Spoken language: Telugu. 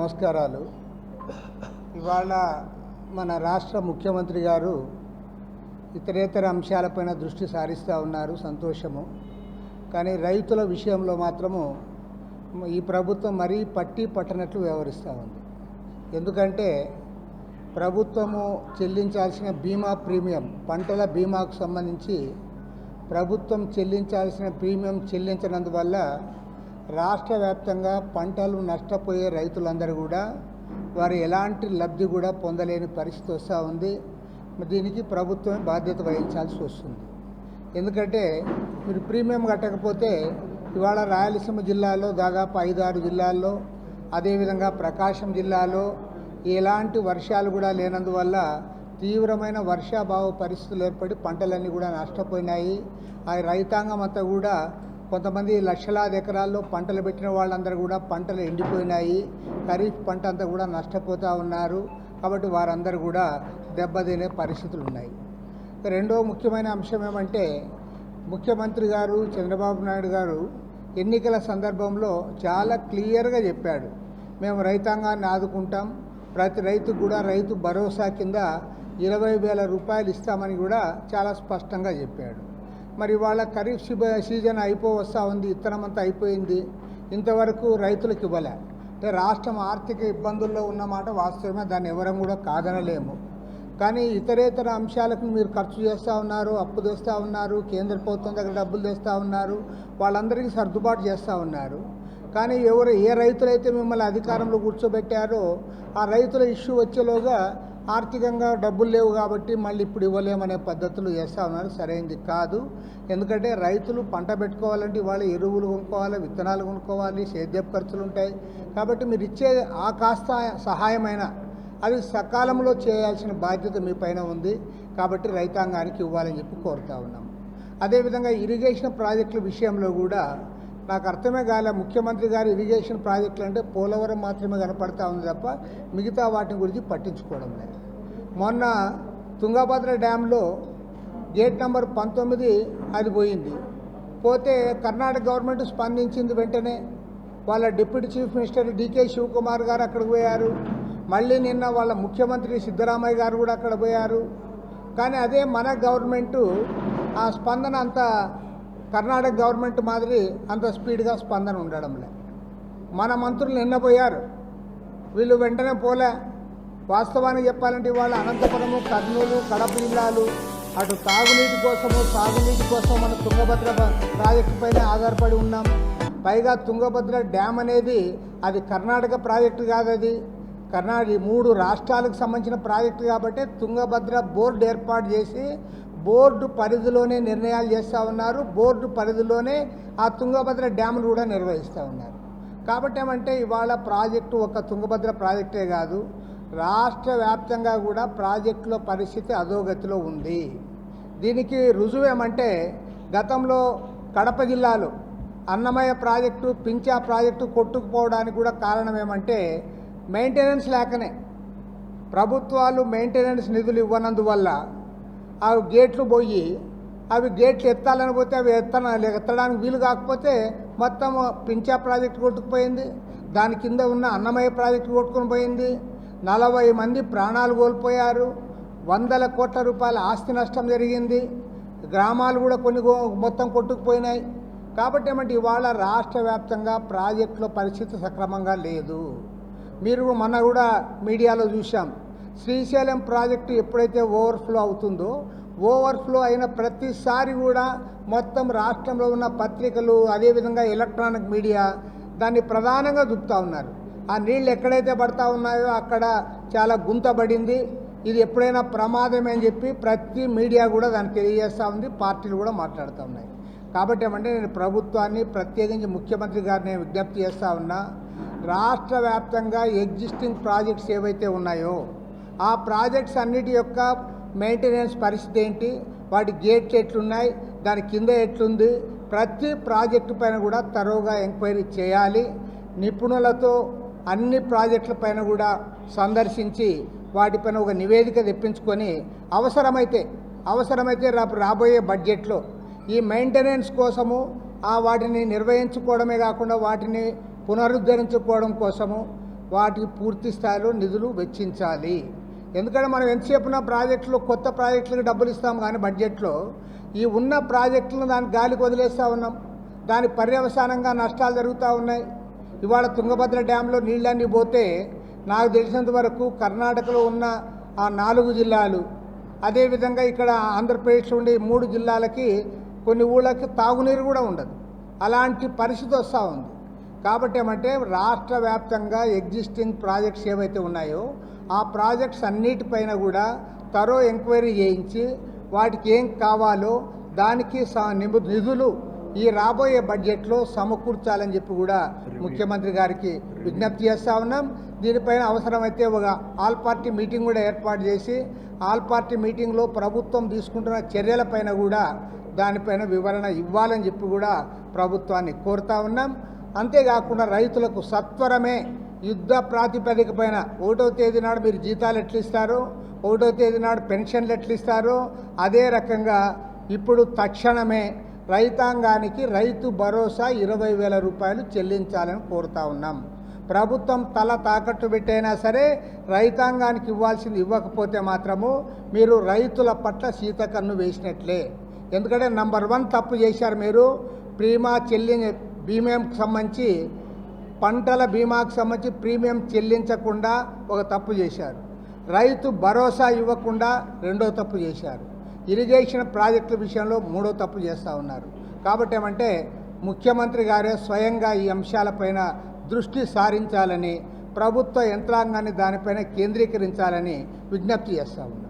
నమస్కారాలు. ఇవాళ మన రాష్ట్ర ముఖ్యమంత్రి గారు ఇతరేతర అంశాలపైన దృష్టి సారిస్తూ ఉన్నారు, సంతోషము. కానీ రైతుల విషయంలో మాత్రము ఈ ప్రభుత్వం మరీ పట్టనట్లు వ్యవహరిస్తూ ఉంది. ఎందుకంటే ప్రభుత్వము చెల్లించాల్సిన బీమా ప్రీమియం, పంటల బీమాకు సంబంధించి ప్రభుత్వం చెల్లించాల్సిన ప్రీమియం చెల్లించనందువల్ల రాష్ట్ర వ్యాప్తంగా పంటలు నష్టపోయే రైతులందరూ కూడా వారు ఎలాంటి లబ్ధి కూడా పొందలేని పరిస్థితి వస్తూ ఉంది. దీనికి ప్రభుత్వం బాధ్యత వహించాల్సి వస్తుంది. ఎందుకంటే మీరు ప్రీమియం కట్టకపోతే ఇవాళ రాయలసీమ జిల్లాలో దాదాపు 5-6 జిల్లాల్లో, అదేవిధంగా ప్రకాశం జిల్లాలో ఎలాంటి వర్షాలు కూడా లేనందువల్ల తీవ్రమైన వర్షాభావ పరిస్థితులు ఏర్పడి పంటలన్నీ కూడా నష్టపోయినాయి. ఆ రైతాంగం అంతా కూడా కొంతమంది లక్షలాది ఎకరాల్లో పంటలు పెట్టిన వాళ్ళందరూ కూడా పంటలు ఎండిపోయినాయి. ఖరీఫ్ పంట అంతా కూడా నష్టపోతూ ఉన్నారు. కాబట్టి వారందరూ కూడా దెబ్బతినే పరిస్థితులు ఉన్నాయి. రెండో ముఖ్యమైన అంశం ఏమంటే, ముఖ్యమంత్రి గారు చంద్రబాబు నాయుడు గారు ఎన్నికల సందర్భంలో చాలా క్లియర్గా చెప్పాడు, మేము రైతాంగాన్ని ఆదుకుంటాం, ప్రతి రైతుకు కూడా రైతు భరోసా కింద 20,000 రూపాయలు ఇస్తామని కూడా చాలా స్పష్టంగా చెప్పాడు. మరి వాళ్ళ ఖరీఫ్ సీజన్ వస్తూ ఉంది, ఇత్తనం అంతా అయిపోయింది, ఇంతవరకు రైతులకు ఇవ్వలే. అంటే రాష్ట్రం ఆర్థిక ఇబ్బందుల్లో ఉన్నమాట వాస్తవమే, దాన్ని ఎవరం కూడా కాదనలేము. కానీ ఇతరేతర అంశాలకు మీరు ఖర్చు చేస్తూ ఉన్నారు, అప్పు తెస్తూ ఉన్నారు, కేంద్ర ప్రభుత్వం దగ్గర డబ్బులు తెస్తూ ఉన్నారు, వాళ్ళందరికీ సర్దుబాటు చేస్తూ ఉన్నారు. కానీ ఏ రైతులైతే మిమ్మల్ని అధికారంలో కూర్చోబెట్టారో ఆ రైతుల ఇష్యూ వచ్చేలోగా ఆర్థికంగా డబ్బులు లేవు కాబట్టి మళ్ళీ ఇప్పుడు ఇవ్వలేమనే పద్ధతులు చేస్తూ ఉన్నారు. సరైనది కాదు. ఎందుకంటే రైతులు పంట పెట్టుకోవాలంటే ఇవాళ ఎరువులు కొనుక్కోవాలి, విత్తనాలు కొనుక్కోవాలి, సేద్యపు ఖర్చులు ఉంటాయి. కాబట్టి మీరు ఇచ్చే ఆ కాస్త సహాయమైన అది సకాలంలో చేయాల్సిన బాధ్యత మీ పైన ఉంది. కాబట్టి రైతాంగానికి ఇవ్వాలని చెప్పి కోరుతూ ఉన్నాం. అదేవిధంగా ఇరిగేషన్ ప్రాజెక్టుల విషయంలో కూడా నాకు అర్థమే కాలే, ముఖ్యమంత్రి గారు ఇరిగేషన్ ప్రాజెక్టులు అంటే పోలవరం మాత్రమే కనపడతా ఉంది తప్ప మిగతా వాటి గురించి పట్టించుకోవడం లేదు. మొన్న తుంగభద్ర డ్యాంలో గేట్ నెంబర్ 19 అది పోయింది. పోతే కర్ణాటక గవర్నమెంట్ స్పందించింది. వెంటనే వాళ్ళ deputy chief minister DK Shivakumar గారు అక్కడికి పోయారు. మళ్ళీ నిన్న వాళ్ళ ముఖ్యమంత్రి సిద్ధరామయ్య గారు కూడా అక్కడ పోయారు. కానీ అదే మన గవర్నమెంటు ఆ స్పందన అంత కర్ణాటక గవర్నమెంట్ మాదిరి అంత స్పీడ్గా స్పందన ఉండడం లేదు. మన మంత్రులు నిన్న పోయారు, వీళ్ళు వెంటనే పోలే. వాస్తవానికి చెప్పాలంటే ఇవాళ అనంతపురము, కర్నూలు, కడప జిల్లాలు అటు తాగునీటి కోసము, సాగునీటి కోసం మన తుంగభద్ర ప్రాజెక్టు పైన ఆధారపడి ఉన్నాం. పైగా తుంగభద్ర డ్యామ్ అనేది అది కర్ణాటక ప్రాజెక్టు కాదు, అది కర్ణాటక 3 రాష్ట్రాలకు సంబంధించిన ప్రాజెక్టు. కాబట్టి తుంగభద్ర బోర్డు ఏర్పాటు చేసి బోర్డు పరిధిలోనే నిర్ణయాలు చేస్తూ ఉన్నారు. బోర్డు పరిధిలోనే ఆ తుంగభద్ర డ్యాములు కూడా నిర్వహిస్తూ ఉన్నారు. కాబట్టి ఏమంటే ఇవాళ ప్రాజెక్టు ఒక తుంగభద్ర ప్రాజెక్టే కాదు, రాష్ట్ర వ్యాప్తంగా కూడా ప్రాజెక్టులో పరిస్థితి అధోగతిలో ఉంది. దీనికి రుజువు ఏమంటే, గతంలో కడప జిల్లాలో అన్నమయ్య ప్రాజెక్టు, పింఛా ప్రాజెక్టు కొట్టుకుపోవడానికి కూడా కారణం ఏమంటే మెయింటెనెన్స్ లేకనే. ప్రభుత్వాలు మెయింటెనెన్స్ నిధులు ఇవ్వనందువల్ల ఆ గేట్లు పోయి అవి గేట్లు ఎత్తాలని పోతే అవి ఎత్తడానికి వీలు కాకపోతే మొత్తం పింఛా ప్రాజెక్టు కొట్టుకుపోయింది. దాని కింద ఉన్న అన్నమయ్య ప్రాజెక్టు కొట్టుకుని పోయింది. 40 మంది ప్రాణాలు కోల్పోయారు. 100 కోట్ల రూపాయల ఆస్తి నష్టం జరిగింది. గ్రామాలు కూడా కొన్ని మొత్తం కొట్టుకుపోయినాయి. కాబట్టి ఏమంటే ఇవాళ రాష్ట్ర వ్యాప్తంగా ప్రాజెక్టులో పరిస్థితి సక్రమంగా లేదు. మీరు మొన్న కూడా మీడియాలో చూసాం, శ్రీశైలం ప్రాజెక్టు ఎప్పుడైతే ఓవర్ఫ్లో అవుతుందో, ఓవర్ఫ్లో అయిన ప్రతిసారి కూడా మొత్తం రాష్ట్రంలో ఉన్న పత్రికలు, అదేవిధంగా ఎలక్ట్రానిక్ మీడియా దాన్ని ప్రధానంగా చూపుతూ ఉన్నారు. ఆ నీళ్ళు ఎక్కడైతే పడతా ఉన్నాయో అక్కడ చాలా గుంతబడింది, ఇది ఎప్పుడైనా ప్రమాదమే అని చెప్పి ప్రతి మీడియా కూడా దాన్ని తెలియజేస్తూ ఉంది, పార్టీలు కూడా మాట్లాడుతూ ఉన్నాయి. కాబట్టి ఏమంటే నేను ప్రభుత్వాన్ని, ప్రత్యేకించి ముఖ్యమంత్రి గారిని విజ్ఞప్తి చేస్తూ ఉన్నా, రాష్ట్ర వ్యాప్తంగా ఎగ్జిస్టింగ్ ప్రాజెక్ట్స్ ఏవైతే ఉన్నాయో ఆ ప్రాజెక్ట్స్ అన్నిటి యొక్క మెయింటెనెన్స్ పరిస్థితి ఏంటి, వాటి గేట్లు ఎట్లున్నాయి, దాని కింద ఎట్లుంది, ప్రతి ప్రాజెక్టు పైన కూడా తరోగా ఎంక్వైరీ చేయాలి. నిపుణులతో అన్ని ప్రాజెక్టుల పైన కూడా సందర్శించి వాటిపైన ఒక నివేదిక తెప్పించుకొని అవసరమైతే రాబోయే బడ్జెట్లో ఈ మెయింటెనెన్స్ కోసము వాటిని నిర్వహించుకోవడమే కాకుండా వాటిని పునరుద్ధరించుకోవడం కోసము వాటికి పూర్తి స్థాయిలో నిధులు వెచ్చించాలి. ఎందుకంటే మనం ఎంతసేపున ప్రాజెక్టులు కొత్త ప్రాజెక్టులకు డబ్బులు ఇస్తాం కానీ బడ్జెట్లో ఈ ఉన్న ప్రాజెక్టులను దానికి గాలికి వదిలేస్తూ ఉన్నాం. దాని పర్యవసానంగా నష్టాలు జరుగుతూ ఉన్నాయి. ఇవాళ తుంగభద్ర డ్యాంలో నీళ్ళన్నీ పోతే నాకు తెలిసినంత వరకు కర్ణాటకలో ఉన్న ఆ 4 జిల్లాలు, అదేవిధంగా ఇక్కడ ఆంధ్రప్రదేశ్లో ఉండే 3 జిల్లాలకి కొన్ని ఊళ్ళకి తాగునీరు కూడా ఉండదు. అలాంటి పరిస్థితి వస్తూ ఉంది. కాబట్టి ఏమంటే రాష్ట్ర వ్యాప్తంగా ఎగ్జిస్టింగ్ ప్రాజెక్ట్స్ ఏవైతే ఉన్నాయో ఆ ప్రాజెక్ట్స్ అన్నిటిపైన కూడా తరో ఎంక్వైరీ చేయించి వాటికి ఏం కావాలో దానికి నిధులు ఈ రాబోయే బడ్జెట్లో సమకూర్చాలని చెప్పి కూడా ముఖ్యమంత్రి గారికి విజ్ఞప్తి చేస్తూ ఉన్నాం. దీనిపైన అవసరమైతే ఒక ఆల్ పార్టీ మీటింగ్ కూడా ఏర్పాటు చేసి ఆల్ పార్టీ మీటింగ్లో ప్రభుత్వం తీసుకుంటున్న చర్యలపైన కూడా దానిపైన వివరణ ఇవ్వాలని చెప్పి కూడా ప్రభుత్వాన్ని కోరుతా ఉన్నాం. అంతేకాకుండా రైతులకు సత్వరమే యుద్ధ ప్రాతిపదిక పైన 1వ తేదీ నాడు మీరు జీతాలు ఎట్లు ఇస్తారో, 1వ తేదీ నాడు పెన్షన్లు ఎట్లు ఇస్తారో అదే రకంగా ఇప్పుడు తక్షణమే రైతాంగానికి రైతు భరోసా 20,000 రూపాయలు చెల్లించాలని కోరుతా ఉన్నాం. ప్రభుత్వం తల తాకట్టు పెట్టైనా సరే రైతాంగానికి ఇవ్వాల్సింది ఇవ్వకపోతే మాత్రము మీరు రైతుల పట్ల శీతకన్ను వేసినట్లే. ఎందుకంటే నంబర్ 1 తప్పు చేశారు మీరు. బీమాకు సంబంధించి పంటల బీమాకు సంబంధించి ప్రీమియం చెల్లించకుండా ఒక తప్పు చేశారు. రైతు భరోసా ఇవ్వకుండా 2వ తప్పు చేశారు. ఇరిగేషన్ ప్రాజెక్టుల విషయంలో 3వ తప్పు చేస్తూ ఉన్నారు. కాబట్టి ఏమంటే ముఖ్యమంత్రి గారే స్వయంగా ఈ అంశాలపైన దృష్టి సారించాలని, ప్రభుత్వ యంత్రాంగాన్ని దానిపైన కేంద్రీకరించాలని విజ్ఞప్తి చేస్తా ఉన్నారు.